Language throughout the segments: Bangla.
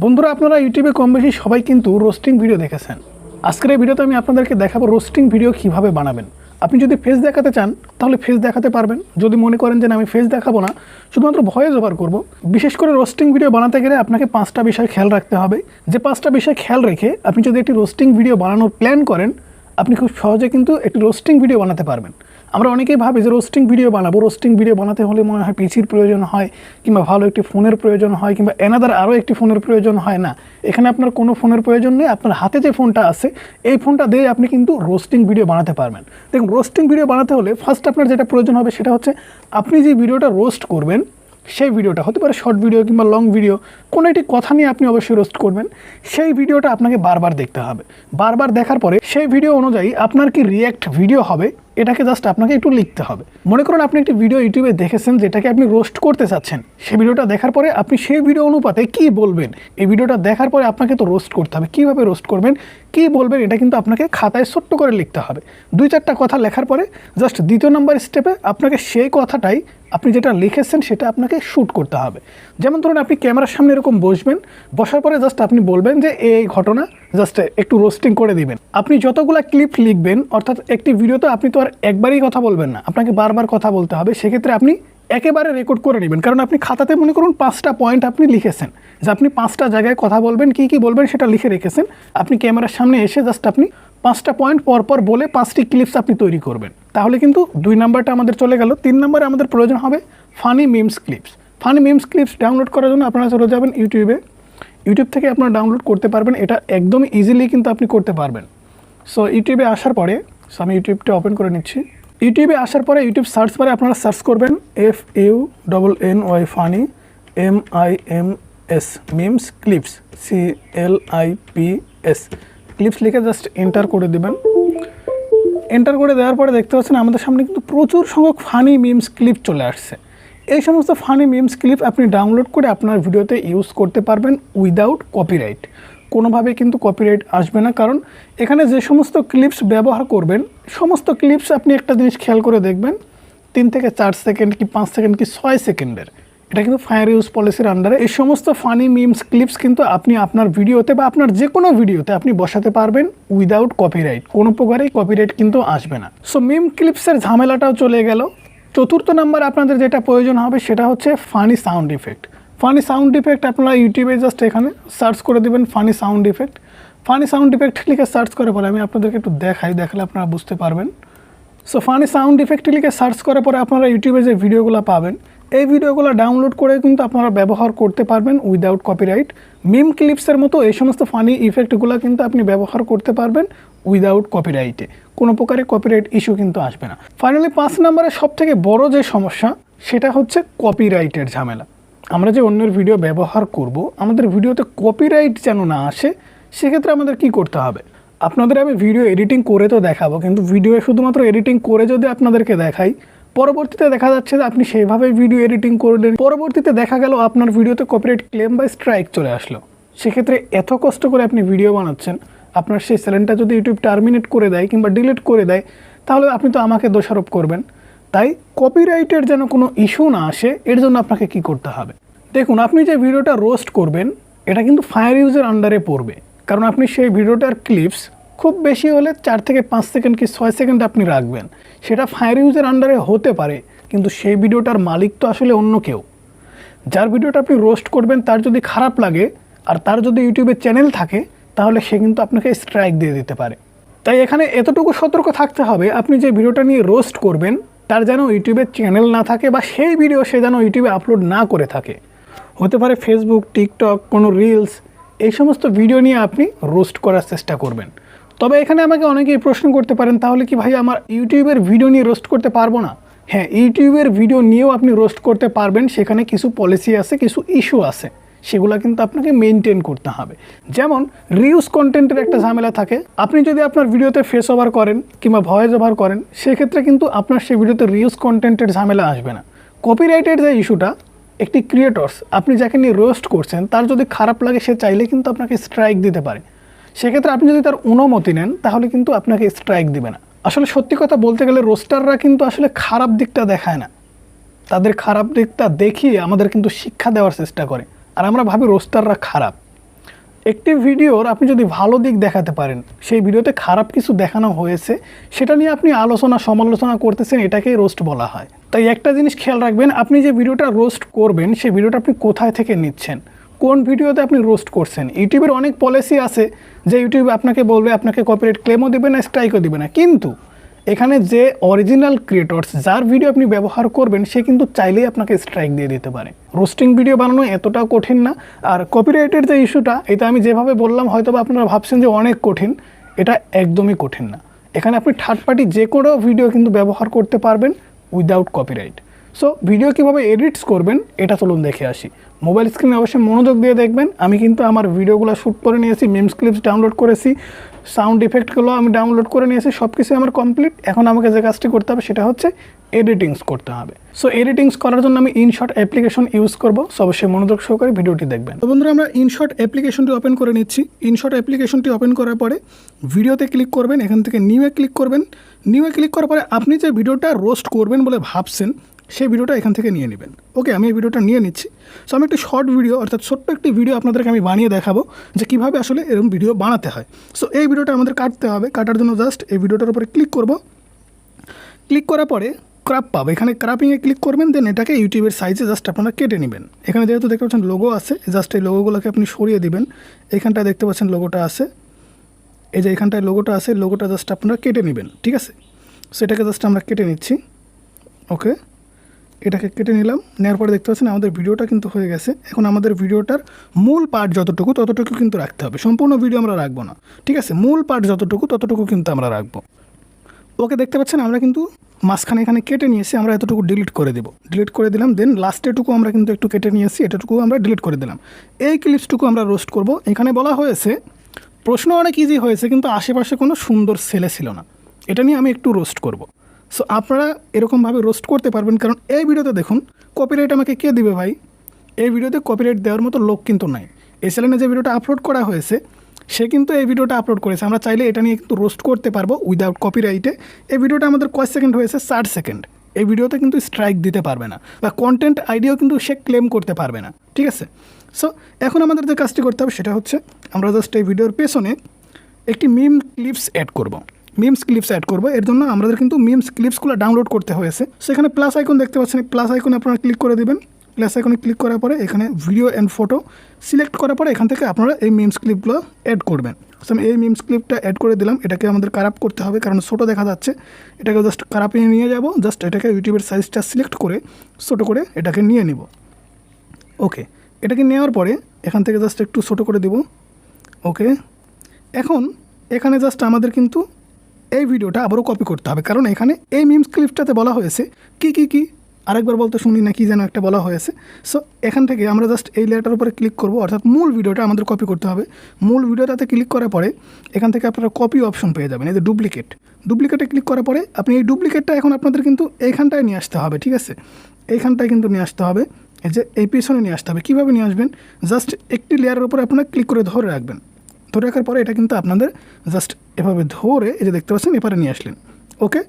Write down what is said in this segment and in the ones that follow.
বন্ধুরা আপনারা ইউটিউবে কম বেশি সবাই কিন্তু রোস্টিং ভিডিও দেখেছেন। আজকের এই ভিডিওতে আমি আপনাদেরকে দেখাবো রোস্টিং ভিডিও কিভাবে বানাবেন। আপনি যদি ফেস দেখাতে চান তাহলে ফেস দেখাতে পারবেন। যদি মনে করেন যে আমি ফেস দেখাবো না, শুধুমাত্র ভয়েস ওভার করব। বিশেষ করে রোস্টিং ভিডিও বানাতে গেলে আপনাকে 5টা বিষয় খেয়াল রাখতে হবে। যে 5টা বিষয় খেয়াল রেখে আপনি যদি একটি রোস্টিং ভিডিও বানানোর প্ল্যান করেন, আপনি খুব সহজে কিন্তু একটি রোস্টিং ভিডিও বানাতে পারবেন। আমরা অনেকেই ভাবি যে রোস্টিং ভিডিও বানাবো, রোস্টিং ভিডিও বানাতে হলে মনে হয় পিসির প্রয়োজন হয়, কিংবা ভালো একটি ফোনের প্রয়োজন হয়, কিংবা এনাদার আরও একটি ফোনের প্রয়োজন হয়। না, এখানে আপনার কোনো ফোনের প্রয়োজন নেই। আপনার হাতে যে ফোনটা আছে এই ফোনটা দিয়ে আপনি কিন্তু রোস্টিং ভিডিও বানাতে পারবেন। দেখুন, রোস্টিং ভিডিও বানাতে হলে ফার্স্ট আপনার যেটা প্রয়োজন হবে সেটা হচ্ছে আপনি যে ভিডিওটা রোস্ট করবেন সেই ভিডিওটা হতে পারে শর্ট ভিডিও কিংবা লং ভিডিও, কোনো একটি কথা নিয়ে আপনি অবশ্যই রোস্ট করবেন। সেই ভিডিওটা আপনাকে বারবার দেখতে হবে। বারবার দেখার পরে সেই ভিডিও অনুযায়ী আপনার কি রিয়্যাক্ট ভিডিও হবে এটাকে জাস্ট আপনাকে একটু লিখতে হবে। মনে করুন আপনি একটি ভিডিও ইউটিউবে দেখেছেন যেটাকে আপনি রোস্ট করতে চাচ্ছেন, সেই ভিডিওটা দেখার পরে আপনি সেই ভিডিও অনুপাতে কি বলবেন, এই ভিডিওটা দেখার পরে আপনাকে তো রোস্ট করতে হবে। কীভাবে রোস্ট করবেন, কী বলবেন, এটা কিন্তু আপনাকে খাতায় ছোট্ট করে লিখতে হবে। 2-4টা কথা লেখার পরে জাস্ট দ্বিতীয় নম্বর স্টেপে আপনাকে সেই কথাটাই আপনি যেটা লিখেছেন সেটা আপনাকে শ্যুট করতে হবে। যেমন ধরুন আপনি ক্যামেরার সামনে এরকম বসবেন, বসার পরে জাস্ট আপনি বলবেন যে এই ঘটনা, জাস্ট একটু রোস্টিং করে দিবেন। আপনি যতগুলো ক্লিপ লিখবেন, অর্থাৎ একটি ভিডিওতে আপনি তো আর একবারই কথা বলবেন না, আপনাকে বারবার কথা বলতে হবে। সেক্ষেত্রে আপনি একেবারে রেকর্ড করে নেবেন, কারণ আপনি খাতাতে মনে করুন 5টা পয়েন্ট আপনি লিখেছেন যে আপনি 5টা জায়গায় কথা বলবেন, কী কী বলবেন সেটা লিখে রেখেছেন। আপনি ক্যামেরার সামনে এসে জাস্ট আপনি 5টা পয়েন্ট পরপর বলে 5টি ক্লিপস আপনি তৈরি করবেন। তাহলে কিন্তু 2 নাম্বারটা আমাদের চলে গেল। 3 নাম্বারে আমাদের প্রয়োজন হবে funny memes clips. Funny memes clips download করার জন্য আপনারা চলে যাবেন ইউটিউবে। ইউটিউব থেকে আপনারা ডাউনলোড করতে পারবেন, এটা একদম ইজিলি কিন্তু আপনি করতে পারবেন। সো ইউটিউবে আসার পরে আমি ইউটিউবটা ওপেন করে নিচ্ছি। ইউটিউবে আসার পরে ইউটিউব সার্চ বারে আপনারা সার্চ করবেন FUNNY funny MIMS memes clips CLIPS clips লিখে জাস্ট এন্টার করে দেবেন। এন্টার করে দেওয়ার পরে দেখতে পাচ্ছেন আমাদের সামনে কিন্তু প্রচুর সংখ্যক ফানি মিমস ক্লিপ চলে আসছে। এই সমস্ত ফানি মিমস ক্লিপ আপনি ডাউনলোড করে আপনার ভিডিওতে ইউজ করতে পারবেন উইদাউট কপিরাইট। কোনোভাবে কিন্তু কপিরাইট আসবে না, কারণ এখানে যে সমস্ত ক্লিপস ব্যবহার করবেন সমস্ত ক্লিপস আপনি একটা জিনিস খেয়াল করে দেখবেন 3 থেকে 4 সেকেন্ড কি 5 সেকেন্ড কি 6 সেকেন্ডের। এটা কিন্তু ফায়ার ইউজ পলিসির আন্ডারে। এই সমস্ত ফানি মিমস ক্লিপস কিন্তু আপনি আপনার ভিডিওতে বা আপনার যে কোনো ভিডিওতে আপনি বসাতে পারবেন উইদাউট কপিরাইট। কোনো প্রকারেই কপিরাইট কিন্তু আসবে না। সো মিম ক্লিপসের ঝামেলাটাও চলে গেল। 4র্থ নাম্বার আপনাদের যেটা প্রয়োজন হবে সেটা হচ্ছে funny sound effect. Funny sound effect আপনারা ইউটিউবে জাস্ট এখানে সার্চ করে দেবেন funny sound effect. Funny sound effect লিখে সার্চ করে পরে আমি আপনাদেরকে একটু দেখালে আপনারা বুঝতে পারবেন। সো ফানি সাউন্ড ইফেক্ট লিখে সার্চ করার পরে আপনারা ইউটিউবে যে ভিডিওগুলো পাবেন এই ভিডিওগুলো ডাউনলোড করে কিন্তু আপনারা ব্যবহার করতে পারবেন উইদাউট কপিরাইট। মিম ক্লিপসের মতো এই সমস্ত ফানি ইফেক্টগুলো কিন্তু আপনি ব্যবহার করতে পারবেন উইদাউট কপিরাইটে। কোনো প্রকারে কপিরাইট ইস্যু কিন্তু আসবে না। ফাইনালি 5 নম্বরে সবথেকে বড় যে সমস্যা সেটা হচ্ছে কপিরাইটের ঝামেলা। আমরা যে অন্যের ভিডিও ব্যবহার করব, আমাদের ভিডিওতে কপিরাইট যেন না আসে, সেক্ষেত্রে আমাদের কি করতে হবে? আপনাদের আমি ভিডিও এডিটিং করে তো দেখাবো, কিন্তু ভিডিও শুধুমাত্র এডিটিং করে যদি আপনাদেরকে দেখাই, পরবর্তীতে দেখা যাচ্ছে যে আপনি সেইভাবে ভিডিও এডিটিং করলেন, পরবর্তীতে দেখা গেল আপনার ভিডিওতে কপিরাইট ক্লেম বা স্ট্রাইক চলে আসলো। সেক্ষেত্রে এত কষ্ট করে আপনি ভিডিও বানাচ্ছেন, আপনার সেই চ্যানেলটা যদি ইউটিউব টার্মিনেট করে দেয় কিংবা ডিলিট করে দেয়, তাহলে আপনি তো আমাকে দোষারোপ করবেন। তাই কপিরাইটের যেন কোনো ইস্যু না আসে, এর জন্য আপনাকে কি করতে হবে? দেখুন, আপনি যে ভিডিওটা রোস্ট করবেন এটা কিন্তু ফায়ার ইউজের আন্ডারে পড়বে, কারণ আপনি সেই ভিডিওটার ক্লিপস খুব বেশি হলে 4 থেকে 5 সেকেন্ড কি 6 সেকেন্ড আপনি রাখবেন। সেটা ফায়ার ইউজের আন্ডারে হতে পারে, কিন্তু সেই ভিডিওটার মালিক তো আসলে অন্য কেউ। যার ভিডিওটা আপনি রোস্ট করবেন তার যদি খারাপ লাগে আর তার যদি ইউটিউবে চ্যানেল থাকে, তাহলে সে কিন্তু আপনাকে স্ট্রাইক দিয়ে দিতে পারে। তাই এখানে এতটুকু সতর্ক থাকতে হবে, আপনি যে ভিডিওটা নিয়ে রোস্ট করবেন তার যেন ইউটিউবে চ্যানেল না থাকে, বা সেই ভিডিও সে যেন ইউটিউবে আপলোড না করে থাকে। হতে পারে ফেসবুক, টিকটক, কোনো রিলস, এই সমস্ত ভিডিও নিয়ে আপনি রোস্ট করার চেষ্টা করবেন। তবে এখানে আমাকে অনেকেই প্রশ্ন করতে পারেন, তাহলে কি ভাই আমার ইউটিউবের ভিডিও নিয়ে রোস্ট করতে পারবো না? হ্যাঁ, ইউটিউবের ভিডিও নিয়েও আপনি রোস্ট করতে পারবেন। সেখানে কিছু পলিসি আছে, কিছু ইস্যু আছে, সেগুলো কিন্তু আপনাকে মেনটেন করতে হবে। যেমন রিউজ কন্টেন্টের একটা ঝামেলা থাকে। আপনি যদি আপনার ভিডিওতে ফেস ওভার করেন কিংবা ভয়েস ওভার করেন, সেক্ষেত্রে কিন্তু আপনার সেই ভিডিওতে রিউজ কন্টেন্টের ঝামেলা আসবে না। কপিরাইটের যে ইস্যুটা, একটি ক্রিয়েটর্স আপনি যাকে নিয়ে রোস্ট করছেন তার যদি খারাপ লাগে, সে চাইলে কিন্তু আপনাকে স্ট্রাইক দিতে পারে। সেক্ষেত্রে আপনি যদি তার অনুমতি নেন তাহলে কিন্তু আপনাকে স্ট্রাইক দিবে না। আসলে সত্যি কথা বলতে গেলে রোস্টাররা কিন্তু আসলে খারাপ দিকটা দেখায় না, তাদের খারাপ দিকটা দেখিয়ে আমাদের কিন্তু শিক্ষা দেওয়ার চেষ্টা করে। আর আমরা ভাবি রোস্টাররা খারাপ, একটি ভিডিওর আপনি যদি ভালো দিক দেখাতে পারেন, সেই ভিডিওতে খারাপ কিছু দেখানো হয়েছে সেটা নিয়ে আপনি আলোচনা সমালোচনা করতেছেন, এটাকেই রোস্ট বলা হয়। তাই একটা জিনিস খেয়াল রাখবেন, আপনি যে ভিডিওটা রোস্ট করবেন সেই ভিডিওটা আপনি কোথায় থেকে নিচ্ছেন, কোন ভিডিওতে আপনি রোস্ট করছেন। ইউটিউবের অনেক পলিসি আছে যে ইউটিউব আপনাকে বলবে আপনাকে কপিরাইট ক্লেমও দেবে না, স্ট্রাইকও দেবে না, কিন্তু এখানে যে অরিজিনাল ক্রিয়েটরস যার ভিডিও আপনি ব্যবহার করবেন সে কিন্তু চাইলেই আপনাকে স্ট্রাইক দিয়ে দিতে পারে। রোস্টিং ভিডিও বানানো এতটা কঠিন না। আর কপিরাইটের যে ইস্যুটা, এটা আমি যেভাবে বললাম হয়তো আপনারা ভাবছেন যে অনেক কঠিন, এটা একদমই কঠিন না। এখানে আপনি থার্ড পার্টি যে কোনো ভিডিও কিন্তু ব্যবহার করতে পারবেন উইদাউট কপিরাইট। সো ভিডিও কীভাবে এডিটস করবেন এটা চলুন দেখে আসি। মোবাইল স্ক্রিনে অবশ্যই মনোযোগ দিয়ে দেখবেন। আমি কিন্তু আমার ভিডিওগুলো শ্যুট করে নিয়েছি, মিমস ক্লিপস ডাউনলোড করেছি, সাউন্ড ইফেক্টগুলো আমি ডাউনলোড করে নিয়েছি, সব কিছু আমার কমপ্লিট। এখন আমাকে যে কাজটি করতে হবে সেটা হচ্ছে এডিটিংস করতে হবে। সো এডিটিংস করার জন্য আমি ইনশট অ্যাপ্লিকেশন ইউজ করব। সো অবশ্যই মনোযোগ সহকারে ভিডিওটি দেখবেন। তো বন্ধুরা, আমরা ইনশট অ্যাপ্লিকেশনটি ওপেন করে নিচ্ছি। ইনশট অ্যাপ্লিকেশনটি ওপেন করার পরে ভিডিওতে ক্লিক করবেন, এখান থেকে নিউয়ে ক্লিক করবেন। নিউয়ে ক্লিক করার পরে আপনি যে ভিডিওটা রোস্ট করবেন বলে ভাবছেন সেই ভিডিওটা এখান থেকে নিয়ে নেবেন। ওকে, আমি এই ভিডিওটা নিয়ে নিচ্ছি। সো আমি একটি শর্ট ভিডিও, অর্থাৎ ছোট্ট একটি ভিডিও আপনাদেরকে আমি বানিয়ে দেখাবো যে কীভাবে আসলে এরকম ভিডিও বানাতে হয়। সো এই ভিডিওটা আমাদের কাটতে হবে। কাটার জন্য জাস্ট এই ভিডিওটার উপরে ক্লিক করব। ক্লিক করার পরে ক্রাপ পাবো, এখানে ক্রাপিংয়ে ক্লিক করবেন, দেন এটাকে ইউটিউবের সাইজে জাস্ট আপনারা কেটে নেবেন। এখানে যেহেতু দেখতে পাচ্ছেন লোগো আছে, জাস্ট এই লোগোগুলোকে আপনি সরিয়ে দিবেন। এখানটায় দেখতে পাচ্ছেন লোগোটা আছে, এই যে এখানটায় লোগোটা আছে, লোগোটা জাস্ট আপনারা কেটে নেবেন। ঠিক আছে, সেটাকে জাস্ট আমরা কেটে নিচ্ছি। ওকে, এটাকে কেটে নিলাম। নেওয়ার পরে দেখতে পাচ্ছেন আমাদের ভিডিওটা কিন্তু হয়ে গেছে। এখন আমাদের ভিডিওটার মূল পার্ট যতটুকু ততটুকু কিন্তু রাখতে হবে, সম্পূর্ণ ভিডিও আমরা রাখবো না। ঠিক আছে, মূল পার্ট যতটুকু ততটুকু কিন্তু আমরা রাখবো। ওকে, দেখতে পাচ্ছেন আমরা কিন্তু মাঝখানে এখানে কেটে নিয়েছি, আমরা এতটুকু ডিলিট করে দেবো। ডিলিট করে দিলাম। দেন লাস্টেটুকু আমরা কিন্তু একটু কেটে নিয়েছি, এতটুকু আমরা ডিলিট করে দিলাম। এই ক্লিপসটুকু আমরা রোস্ট করব। এখানে বলা হয়েছে প্রশ্ন অনেক ইজি হয়েছে, কিন্তু আশেপাশে কোনো সুন্দর ছেলে ছিল না, এটা নিয়ে আমি একটু রোস্ট করব। সো আপনারা এরকমভাবে রোস্ট করতে পারবেন, কারণ এই ভিডিওতে দেখুন কপিরাইট আমাকে কে দিবে ভাই? এই ভিডিওতে কপিরাইট দেওয়ার মতো লোক কিন্তু নাই। এই চ্যানেলে যে ভিডিওটা আপলোড করা হয়েছে সে কিন্তু এই ভিডিওটা আপলোড করেছে। আমরা চাইলে এটা নিয়ে কিন্তু রোস্ট করতে পারবো উইদাউট কপিরাইটে। এই ভিডিওটা আমাদের কয় সেকেন্ড হয়েছে? 60 সেকেন্ড। এই ভিডিওতে কিন্তু স্ট্রাইক দিতে পারবে না, বা কন্টেন্ট আইডিও কিন্তু সে ক্লেম করতে পারবে না। ঠিক আছে, সো এখন আমাদের যে কাজটি করতে হবে সেটা হচ্ছে আমরা জাস্ট এই ভিডিওর পেছনে একটি মিম ক্লিপস অ্যাড করব। মিমস ক্লিপস অ্যাড করবো। এর জন্য আমাদের কিন্তু মিমস ক্লিপসগুলো ডাউনলোড করতে হয়েছে। সেখানে প্লাস আইকন দেখতে পাচ্ছেন, প্লাস আইকনে আপনারা ক্লিক করে দেবেন। প্লাস আইকনে ক্লিক করার পরে এখানে ভিডিও অ্যান্ড ফটো সিলেক্ট করার পরে এখান থেকে আপনারা এই মিমস ক্লিপগুলো অ্যাড করবেন। সো আমি এই মিমস ক্লিপটা অ্যাড করে দিলাম। এটাকে আমাদের কারাপ করতে হবে, কারণ ছোটো দেখা যাচ্ছে। এটাকে জাস্ট কারাপে নিয়ে যাব। জাস্ট এটাকে ইউটিউবের সাইজটা সিলেক্ট করে ছোটো করে এটাকে নিয়ে নিব। ওকে, এটাকে নেওয়ার পরে এখান থেকে জাস্ট একটু ছোটো করে দেব। ওকে, এখন এখানে জাস্ট আমাদের কিন্তু এই ভিডিওটা আবারও কপি করতে হবে, কারণ এখানে এই মিমস ক্লিপটাতে বলা হয়েছে কি আরেকবার বলতে শুনি না, কি যেন একটা বলা হয়েছে। সো এখান থেকে আমরা জাস্ট এই লেটার উপরে ক্লিক করব, অর্থাৎ মূল ভিডিওটা আমাদের কপি করতে হবে। মূল ভিডিওটাতে ক্লিক করার পরে এখান থেকে আপনারা কপি অপশন পেয়ে যাবেন, এই যে ডুপ্লিকেটে ক্লিক করার পরে আপনি এই ডুপ্লিকেটটা এখন আপনাদের কিন্তু এইখানটায় নিয়ে আসতে হবে। ঠিক আছে, এইখানটায় কিন্তু নিয়ে আসতে হবে, এই যে এই পিছনে নিয়ে আসতে হবে। কীভাবে নিয়ে আসবেন? জাস্ট একটি লেয়ারের উপরে আপনারা ক্লিক করে ধরে রাখবেন। ধরে রাখার পরে এটা কিন্তু আপনাদের জাস্ট এভাবে ধরে এই যে দেখতে পাচ্ছেন এপারে নিয়ে আসলেন। ওকে,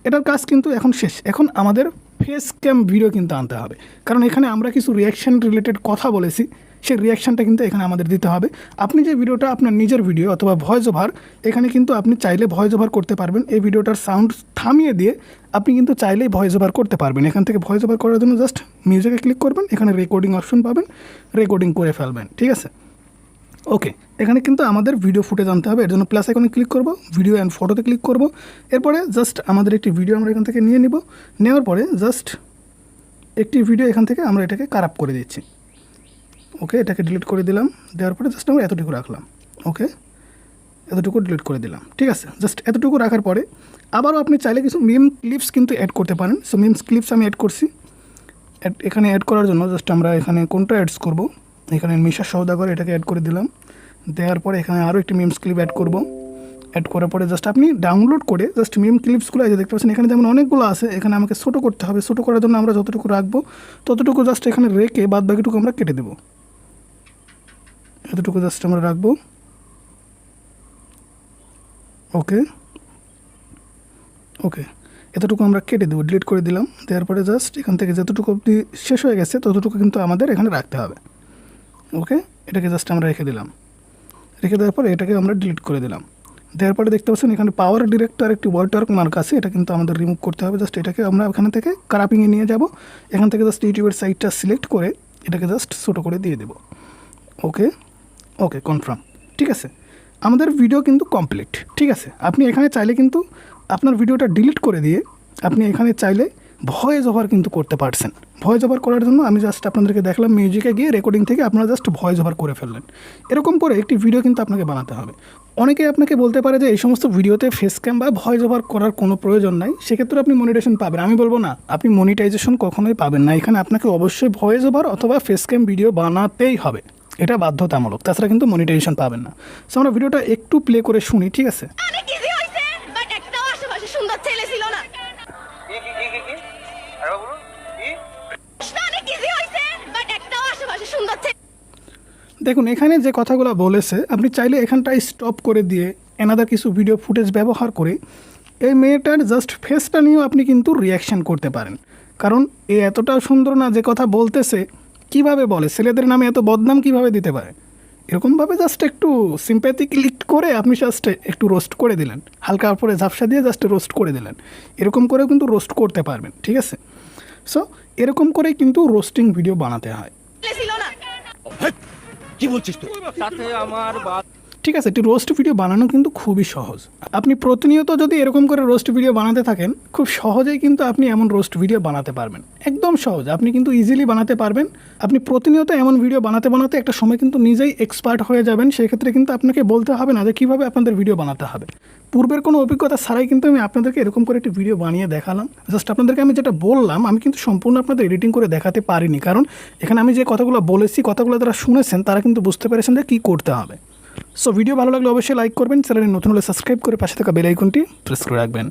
এটার কাজ কিন্তু এখন শেষ। এখন আমাদের ফেস ক্যাম ভিডিও কিন্তু আনতে হবে, কারণ এখানে আমরা কিছু রিয়াকশান রিলেটেড কথা বলেছি, সেই রিয়াকশানটা কিন্তু এখানে আমাদের দিতে হবে। আপনি যে ভিডিওটা আপনার নিজের ভিডিও অথবা ভয়েস ওভার, এখানে কিন্তু আপনি চাইলে ভয়েস ওভার করতে পারবেন। এই ভিডিওটার সাউন্ড থামিয়ে দিয়ে আপনি কিন্তু চাইলেই ভয়েস ওভার করতে পারবেন। এখান থেকে ভয়েস ওভার করার জন্য জাস্ট মিউজিকে ক্লিক করবেন, এখানে রেকর্ডিং অপশন পাবেন, রেকর্ডিং করে ফেলবেন। ঠিক আছে, ওকে, এখানে কিন্তু আমাদের ভিডিও ফুটেজ আনতে হবে। এর জন্য প্লাস আইকনে ক্লিক করব, ভিডিও অ্যান্ড ফটোতে ক্লিক করব। এরপরে জাস্ট আমাদের একটি ভিডিও আমরা এখান থেকে নিয়ে নিব। নেওয়ার পরে জাস্ট একটি ভিডিও এখান থেকে আমরা এটাকে কারাপ করে দিচ্ছি। ওকে, এটাকে ডিলিট করে দিলাম। দেওয়ার পরে জাস্ট আমরা এতটুকু রাখলাম। ওকে, এতটুকু ডিলিট করে দিলাম। ঠিক আছে, জাস্ট এতটুকু রাখার পরে আবারও আপনি চাইলে কিছু মিম ক্লিপস কিন্তু অ্যাড করতে পারেন। সো মিমস ক্লিপস আমি অ্যাড করছি। এখানে অ্যাড করার জন্য জাস্ট আমরা এখানে কোনটা অ্যাডস করব, এখানে মিশা সওদাগর এটাকে অ্যাড করে দিলাম। দেওয়ার পরে এখানে আরও একটি মিমস ক্লিপ অ্যাড করব। অ্যাড করার পরে জাস্ট আপনি ডাউনলোড করে জাস্ট মিম ক্লিপসগুলো এই যে দেখতে পাচ্ছেন এখানে যেমন অনেকগুলো আছে, এখানে আমাকে ছোটো করতে হবে। ছোটো করার জন্য আমরা যতটুকু রাখবো ততটুকু জাস্ট এখানে রেখে বাদ বাকিটুকু আমরা কেটে দেবো। এতটুকু জাস্ট আমরা রাখবো। ওকে, ওকে, এতটুকু আমরা কেটে দেবো, ডিলিট করে দিলাম। দেওয়ার পরে জাস্ট এখান থেকে যতটুকু অবধি শেষ হয়ে গেছে ততটুকু কিন্তু আমাদের এখানে রাখতে হবে। ওকে, এটাকে জাস্ট আমরা রেখে দিলাম। রেখে দেওয়ার পরে এটাকে আমরা ডিলিট করে দিলাম। দেওয়ার পরে দেখতে পাচ্ছেন এখানে পাওয়ার ডিরেক্টর একটি ওয়াটারমার্ক মার্ক আছে, এটা কিন্তু আমাদের রিমুভ করতে হবে। জাস্ট এটাকে আমরা এখান থেকে ক্রাপিংয়ে নিয়ে যাব, এখান থেকে জাস্ট ইউটিউবের সাইটটা সিলেক্ট করে এটাকে জাস্ট ছোটো করে দিয়ে দেব। ওকে ওকে কনফার্ম, ঠিক আছে, আমাদের ভিডিও কিন্তু কমপ্লিট। ঠিক আছে, আপনি এখানে চাইলে কিন্তু আপনার ভিডিওটা ডিলিট করে দিয়ে আপনি এখানে চাইলে ভয়েস ওভার কিন্তু করতে পারছেন। ভয়েস ওভার করার জন্য আমি জাস্ট আপনাদেরকে দেখলাম মিউজিকে গিয়ে রেকর্ডিং থেকে আপনারা জাস্ট ভয়েস ওভার করে ফেললেন। এরকম করে একটি ভিডিও কিন্তু আপনাকে বানাতে হবে। অনেকে আপনাকে বলতে পারে যে এই সমস্ত ভিডিওতে ফেস ক্যাম বা ভয়েস ওভার করার কোনো প্রয়োজন নাই, সেক্ষেত্রে আপনি মনিটাইজেশন পাবেন। আমি বলবো না, আপনি মনিটাইজেশন কখনোই পাবেন না। এখানে আপনাকে অবশ্যই ভয়েস ওভার অথবা ফেস ক্যাম ভিডিও বানাতেই হবে, এটা বাধ্যতামূলক, তাছাড়া কিন্তু মনিটাইজেশন পাবেন না। সো আমরা ভিডিওটা একটু প্লে করে শুনি, ঠিক আছে? দেখুন এখানে যে কথাগুলো বলেছে, আপনি চাইলে এখানটায় স্টপ করে দিয়ে এনাদার কিছু ভিডিও ফুটেজ ব্যবহার করে এই মেয়েটার জাস্ট ফেসটা নিয়েও আপনি কিন্তু রিয়াকশান করতে পারেন। কারণ এ এতটা সুন্দর না যে কথা বলতেছে, কিভাবে বলে, ছেলেদের নামে এত বদনাম কিভাবে দিতে পারে, এরকমভাবে জাস্ট একটু সিম্প্যাথি ক্লিক করে আপনি জাস্ট একটু রোস্ট করে দিলেন, হালকা উপরে ঝাপসা দিয়ে জাস্ট রোস্ট করে দিলেন। এরকম করেও কিন্তু রোস্ট করতে পারবেন, ঠিক আছে? সো এরকম করেই কিন্তু রোস্টিং ভিডিও বানাতে হয়। কি বলছিস তুই? সাথে আমার ঠিক আছে, একটি রোস্ট ভিডিও বানানো কিন্তু খুবই সহজ। আপনি প্রতিনিয়ত যদি এরকম করে রোস্ট ভিডিও বানাতে থাকেন, খুব সহজেই কিন্তু আপনি এমন রোস্ট ভিডিও বানাতে পারবেন। একদম সহজ, আপনি কিন্তু ইজিলি বানাতে পারবেন। আপনি প্রতিনিয়ত এমন ভিডিও বানাতে বানাতে একটা সময় কিন্তু নিজেই এক্সপার্ট হয়ে যাবেন। সেক্ষেত্রে কিন্তু আপনাকে বলতে হবে না যে কীভাবে আপনাদের ভিডিও বানাতে হবে। পূর্বের কোনো অভিজ্ঞতা ছাড়াই কিন্তু আমি আপনাদেরকে এরকম করে একটি ভিডিও বানিয়ে দেখালাম। জাস্ট আপনাদেরকে আমি যেটা বললাম, আমি কিন্তু সম্পূর্ণ আপনাদের এডিটিং করে দেখাতে পারিনি, কারণ এখানে আমি যে কথাগুলো বলেছি, কথাগুলো যারা শুনেছেন তারা কিন্তু বুঝতে পেরেছেন যে কী করতে হবে। সো ভিডিও ভালো লাগলে অবশ্যই লাইক করবেন, চ্যানেলে নতুন হলে সাবস্ক্রাইব করে পাশে থাকা বেল আইকনটি প্রেস করে রাখবেন।